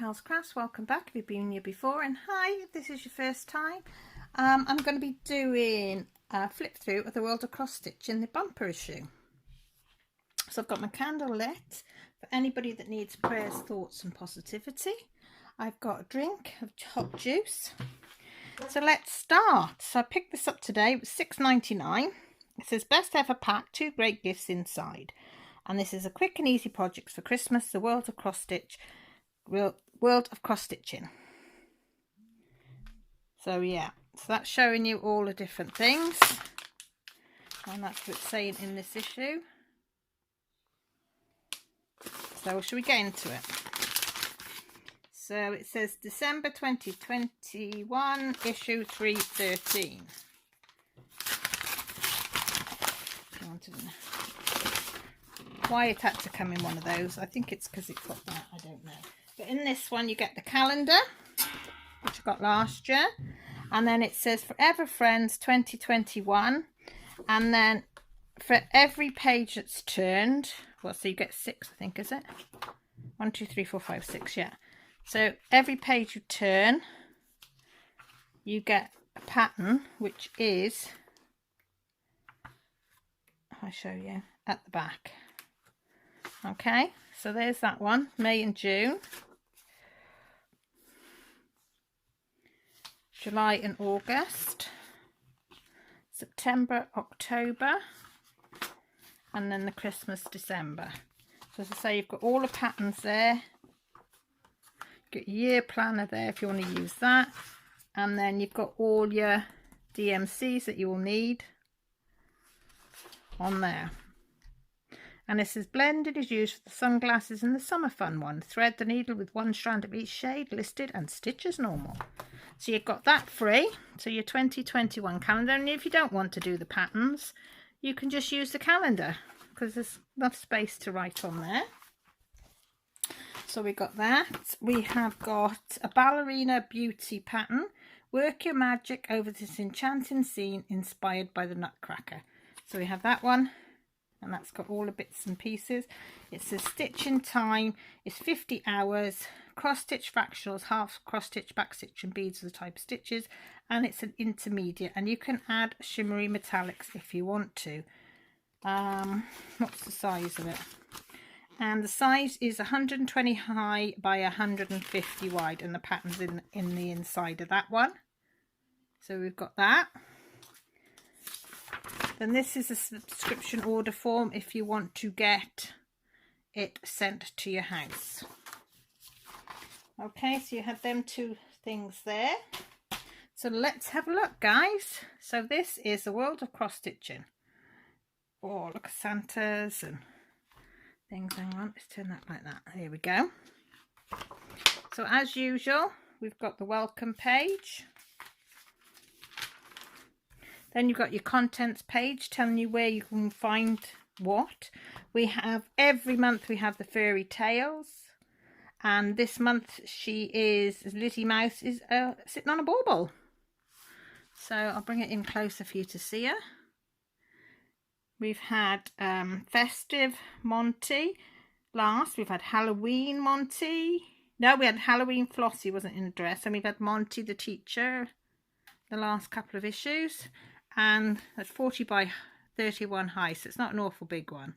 Cal's Crafts. Welcome back if you've been here before, and hi if this is your first time. I'm going to be doing a flip through of the World of Cross Stitch in the bumper issue. So I've got my candle lit for anybody that needs prayers, thoughts and positivity. I've got a drink of hot juice. So let's start. So I picked this up today. It was $6.99. It says best ever pack, 2 great gifts inside. And this is a quick and easy project for Christmas, the World of Cross Stitch. World of Cross Stitching. So yeah, so that's showing you all the different things, and that's what it's saying in this issue. So should we get into it? So it says December 2021, issue 313. Why it had to come in one of those? I think it's because it's got that, I don't know. But in this one you get the calendar, which I got last year, and then it says Forever Friends 2021, and then for every page that's turned, well, so you get 6, I think, is it? 1, 2, 3, 4, 5, 6, yeah. So every page you turn, you get a pattern, which is, I'll show you at the back. Okay, so there's that one, May and June, July and August, September, October, and then the Christmas, December. So as I say, you've got all the patterns there. You've got your year planner there if you want to use that, and then you've got all your DMCs that you will need on there. And this is blended is used for the sunglasses and the summer fun one. Thread the needle with 1 strand of each shade listed and stitch as normal. So you've got that free. So your 2021 calendar. And if you don't want to do the patterns, you can just use the calendar because there's enough space to write on there. So we got that. We have got a ballerina beauty pattern. Work your magic over this enchanting scene inspired by the Nutcracker. So we have that one. And that's got all the bits and pieces. It says stitching time is 50 hours, cross stitch fractionals, half cross stitch, back stitch and beads are the type of stitches, and it's an intermediate, and you can add shimmery metallics if you want to. What's the size of it? And the size is 120 high by 150 wide, and the pattern's in the inside of that one. So we've got that. Then this is a subscription order form if you want to get it sent to your house. Okay, so you have them 2 things there. So let's have a look, guys. So this is the World of Cross Stitching. Oh, look at Santas and things. Hang on, let's turn that like that. Here we go. So as usual, we've got the welcome page. Then you've got your contents page telling you where you can find what. We have, every month we have the fairy tales. And this month Lizzie Mouse is sitting on a bauble. So I'll bring it in closer for you to see her. We've had Festive Monty last. We've had Halloween Monty. No, we had Halloween Flossie wasn't in a dress. And we've had Monty the teacher the last couple of issues. And that's 40 by 31 high, so it's not an awful big one,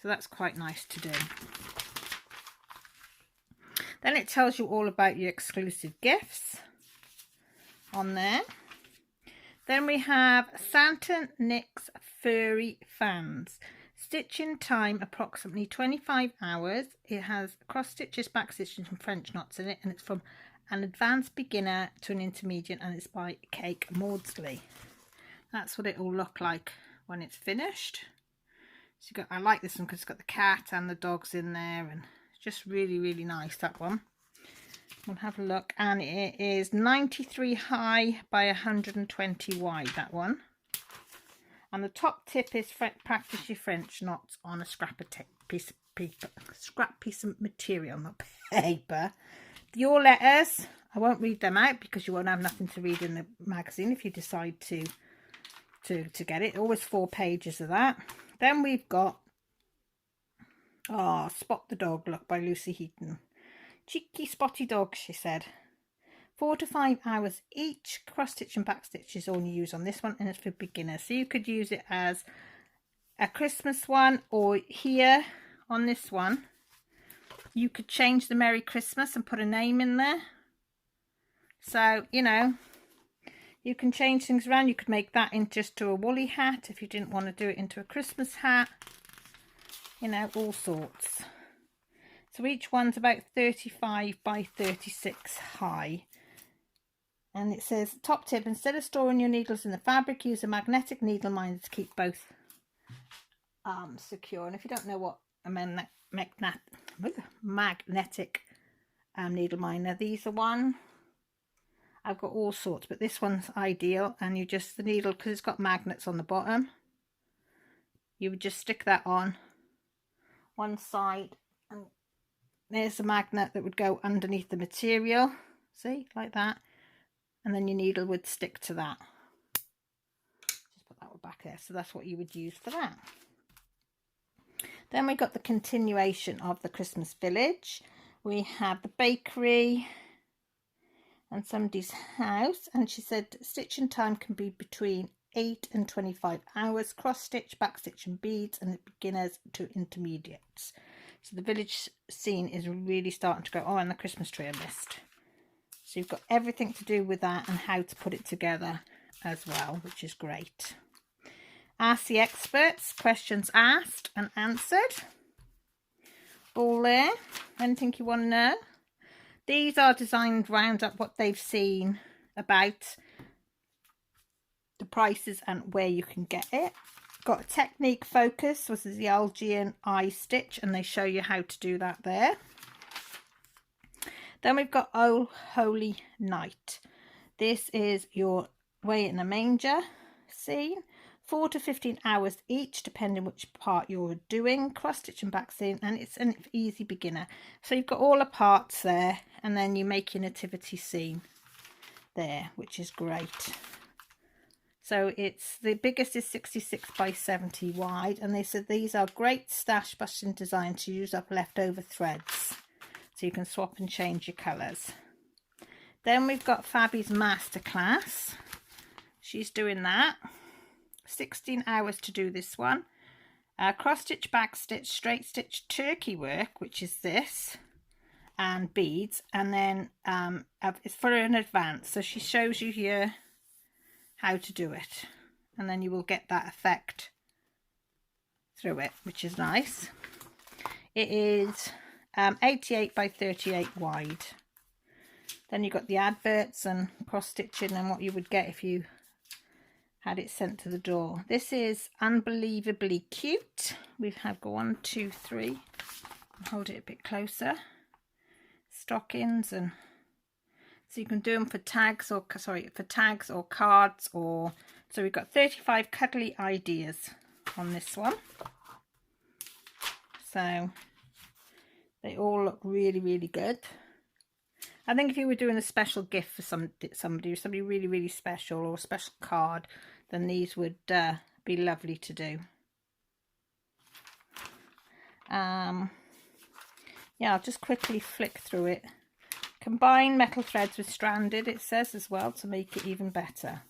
so that's quite nice to do. Then it tells you all about your exclusive gifts on there. Then we have Santa Nick's Furry Fans. Stitching time approximately 25 hours. It has cross stitches, back stitches and French knots in it, and it's from an advanced beginner to an intermediate, and it's by Cake Maudsley. That's what it will look like when it's finished. So I like this one because it's got the cat and the dogs in there, and it's just really, really nice, that one. We'll have a look, and it is 93 high by 120 wide, that one. And the top tip is practice your French knots on a scrap piece of material, not paper. Your letters, I won't read them out because you won't have nothing to read in the magazine if you decide to get it. Always 4 pages of that. Then we've got Spot the Dog, look, by Lucy Heaton. Cheeky spotty dogs, she said. 4 to 5 hours each. Cross stitch and back stitch is all you use on this one, and it's for beginners. So you could use it as a Christmas one, or here on this one you could change the Merry Christmas and put a name in there. So, you know, you can change things around. You could make that into just to a woolly hat if you didn't want to do it into a Christmas hat. You know, all sorts. So each one's about 35 by 36 high. And it says, top tip, instead of storing your needles in the fabric, use a magnetic needle minder to keep both secure. And if you don't know what a magnetic needle minder, these are one. I've got all sorts, but this one's ideal. And you just, the needle, because it's got magnets on the bottom, you would just stick that on one side, and there's a magnet that would go underneath the material, see, like that, and then your needle would stick to that. Just put that one back there. So that's what you would use for that. Then we got the continuation of the Christmas village. We have the bakery and somebody's house, and she said stitching time can be between 8 and 25 hours. Cross stitch, back stitch and beads, and beginners to intermediates. So the village scene is really starting to go. Oh, and the Christmas tree I missed. So you've got everything to do with that and how to put it together as well, which is great. Ask the experts, questions asked and answered. All there. Anything you want to know? These are designed round up what they've seen about the prices and where you can get it. Got a technique focus, which is the Algian eye stitch, and they show you how to do that there. Then we've got Oh Holy Night. This is your way in a manger scene. 4 to 15 hours each, depending which part you're doing. Cross stitch and back scene, and it's an easy beginner. So you've got all the parts there, and then you make your nativity scene there, which is great. So it's, the biggest is 66 by 70 wide, and they said these are great stash busting design to use up leftover threads, so you can swap and change your colours. Then we've got Fabi's masterclass. She's doing that. 16 hours to do this one. Cross stitch, back stitch, straight stitch, turkey work, which is this, and beads, and then it's for an advance. So she shows you here how to do it, and then you will get that effect through it, which is nice. It is 88 by 38 wide. Then you've got the adverts and cross stitching and what you would get if you had it sent to the door. This is unbelievably cute. We have got 1, 2, 3. Hold it a bit closer. Stockings, and so you can do them for tags or cards, or so we've got 35 cuddly ideas on this one. So they all look really, really good. I think if you were doing a special gift for somebody really, really special, or a special card, then these would be lovely to do. Yeah, I'll just quickly flick through it. Combine metal threads with stranded, it says as well, to make it even better.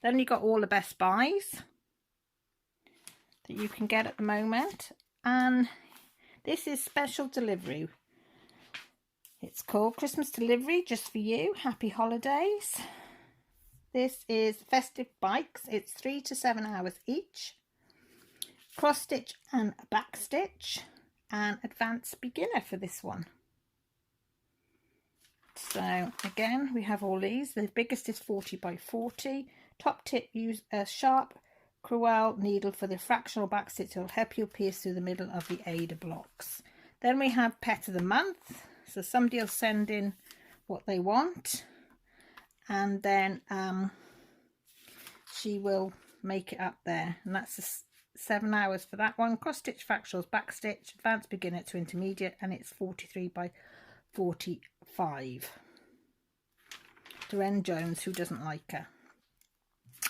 Then you got all the best buys that you can get at the moment, and this is special delivery. It's called Christmas Delivery Just For You. Happy holidays. This is festive bikes. It's 3 to 7 hours each. Cross stitch and back stitch, and advanced beginner for this one. So again, we have all these. The biggest is 40 by 40. Top tip, use a sharp Crewel needle for the fractional back stitch. It will help you pierce through the middle of the Ada blocks. Then we have Pet of the Month. So somebody will send in what they want, and then she will make it up there, and that's 7 hours for that one. Cross stitch, fractionals, back stitch, advanced beginner to intermediate, and it's 43 by 45. Doreen Jones, who doesn't like her.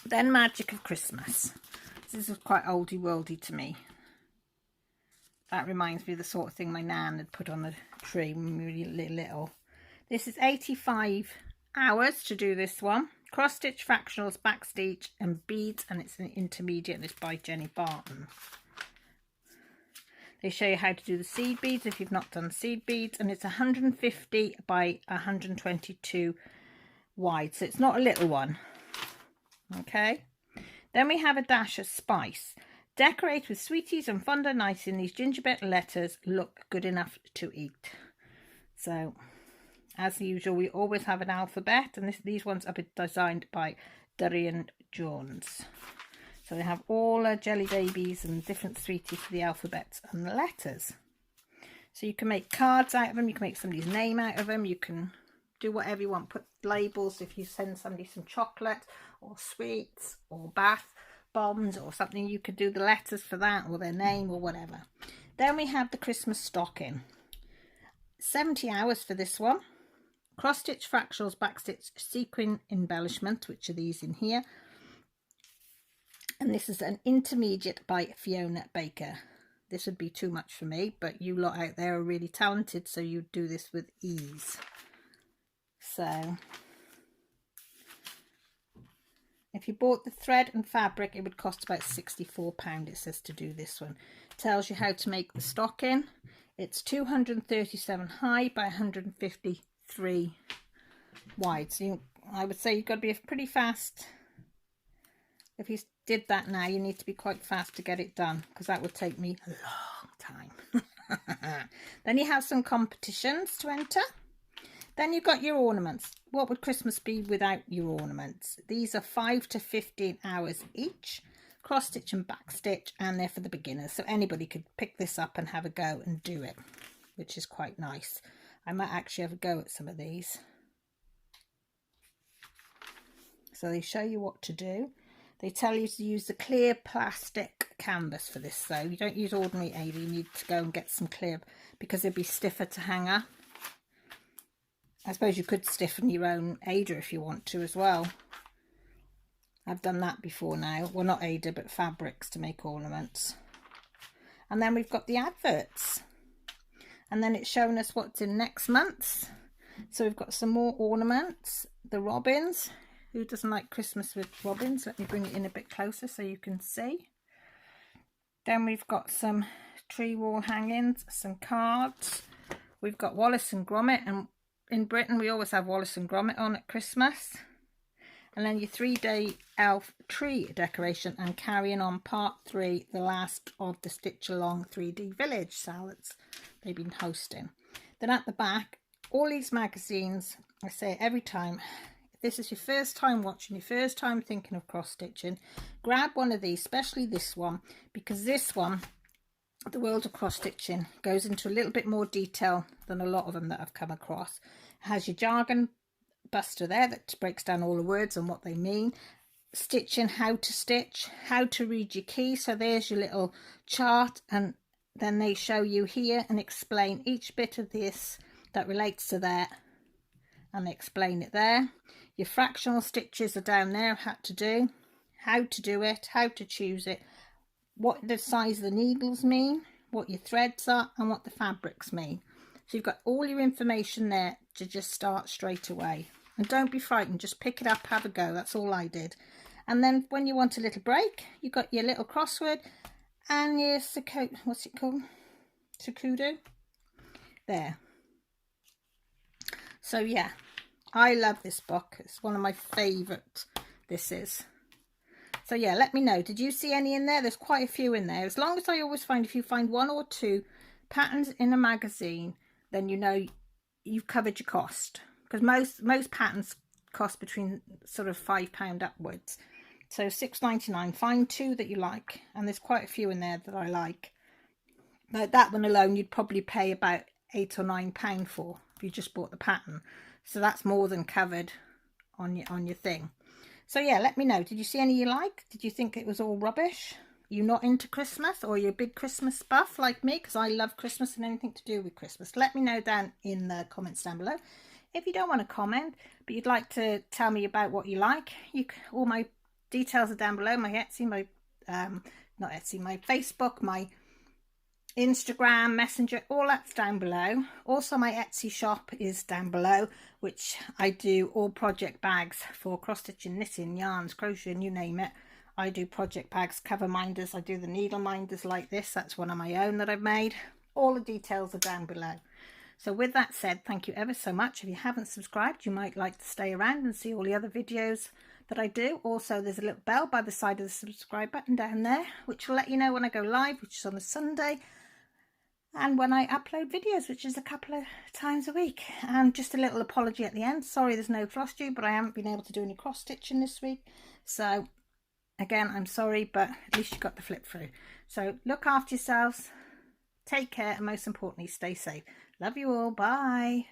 Then Magic of Christmas. This is quite oldie worldy to me. That reminds me of the sort of thing my nan had put on the tree when we were really little. This is 85 hours to do this one. Cross stitch, fractionals, backstitch and beads, and it's an intermediate, and it's by Jenny Barton. They show you how to do the seed beads if you've not done seed beads, and it's 150 by 122 wide, so it's not a little one. Okay, then we have a dash of spice. Decorate with sweeties and fondant icing. These gingerbread letters look good enough to eat. So as usual, we always have an alphabet, and these ones are designed by Durian Jones. So they have all jelly babies and different sweeties for the alphabets and the letters. So you can make cards out of them, you can make somebody's name out of them, you can do whatever you want. Put labels if you send somebody some chocolate or sweets or bath bombs or something, you could do the letters for that or their name or whatever. Then we have the Christmas stocking. 70 hours for this one. Cross stitch, fractionals, backstitch, sequin embellishment, which are these in here. And this is an intermediate by Fiona Baker. This would be too much for me, but you lot out there are really talented, so you do this with ease. So if you bought the thread and fabric, it would cost about £64, it says, to do this one. Tells you how to make the stocking. It's 237 high by 153 wide. So I would say you've got to be pretty fast. If you did that now, you need to be quite fast to get it done, because that would take me a long time. Then you have some competitions to enter. Then you've got your ornaments. What would Christmas be without your ornaments? These are 5 to 15 hours each. Cross stitch and back stitch, and they're for the beginners. So anybody could pick this up and have a go and do it, which is quite nice. I might actually have a go at some of these. So they show you what to do. They tell you to use the clear plastic canvas for this though. You don't use ordinary Ada, you need to go and get some clear, because it'd be stiffer to hang up. I suppose you could stiffen your own Ada if you want to as well. I've done that before now. Well, not Ada, but fabrics to make ornaments. And then we've got the adverts. And then it's showing us what's in next month. So we've got some more ornaments. The robins. Who doesn't like Christmas with robins? Let me bring it in a bit closer so you can see. Then we've got some tree wall hangings, some cards. We've got Wallace and Gromit, and in Britain we always have Wallace and Gromit on at Christmas. And then your 3-day elf tree decoration, and carrying on part 3, the last of the Stitch Along 3D Village salads they've been hosting. Then at the back, all these magazines, I say it every time, if this is your first time watching, your first time thinking of cross stitching, grab one of these, especially this one, because this one, The World of Cross Stitching, goes into a little bit more detail than a lot of them that I've come across. It has your jargon buster there that breaks down all the words and what they mean. Stitching, how to stitch, how to read your key. So there's your little chart, and then they show you here and explain each bit of this that relates to that, and they explain it there. Your fractional stitches are down there, how to do it, how to choose it, what the size of the needles mean, what your threads are, and what the fabrics mean. So you've got all your information there to just start straight away. And don't be frightened, just pick it up, have a go. That's all I did. And then when you want a little break, you've got your little crossword and your what's it called? Sakudo. There. So yeah, I love this book. It's one of my favourite. This is. So yeah, let me know. Did you see any in there? There's quite a few in there. As long as I always find, if you find 1 or 2 patterns in a magazine, then you know you've covered your cost. Because most patterns cost between sort of £5 upwards. So £6.99. Find 2 that you like. And there's quite a few in there that I like. Like that one alone, you'd probably pay about £8 or £9 for if you just bought the pattern. So that's more than covered on your thing. So yeah, let me know. Did you see any you like? Did you think it was all rubbish? Are you not into Christmas, or you're a big Christmas buff like me? Because I love Christmas and anything to do with Christmas. Let me know down in the comments down below. If you don't want to comment, but you'd like to tell me about what you like, all my details are down below. My Etsy, my not Etsy, my Facebook, my Instagram, Messenger, all that's down below. Also my Etsy shop is down below, which I do all project bags for cross stitching, knitting, yarns, crocheting, you name it. I do project bags, cover minders, I do the needle minders like this. That's one of my own that I've made. All the details are down below. So with that said, thank you ever so much. If you haven't subscribed, you might like to stay around and see all the other videos that I do. Also, there's a little bell by the side of the subscribe button down there, which will let you know when I go live, which is on a Sunday, and when I upload videos, which is a couple of times a week. And just a little apology at the end. Sorry there's no cross stitch, but I haven't been able to do any cross stitching this week. So again, I'm sorry, but at least you got the flip through. So look after yourselves, take care, and most importantly, stay safe. Love you all. Bye.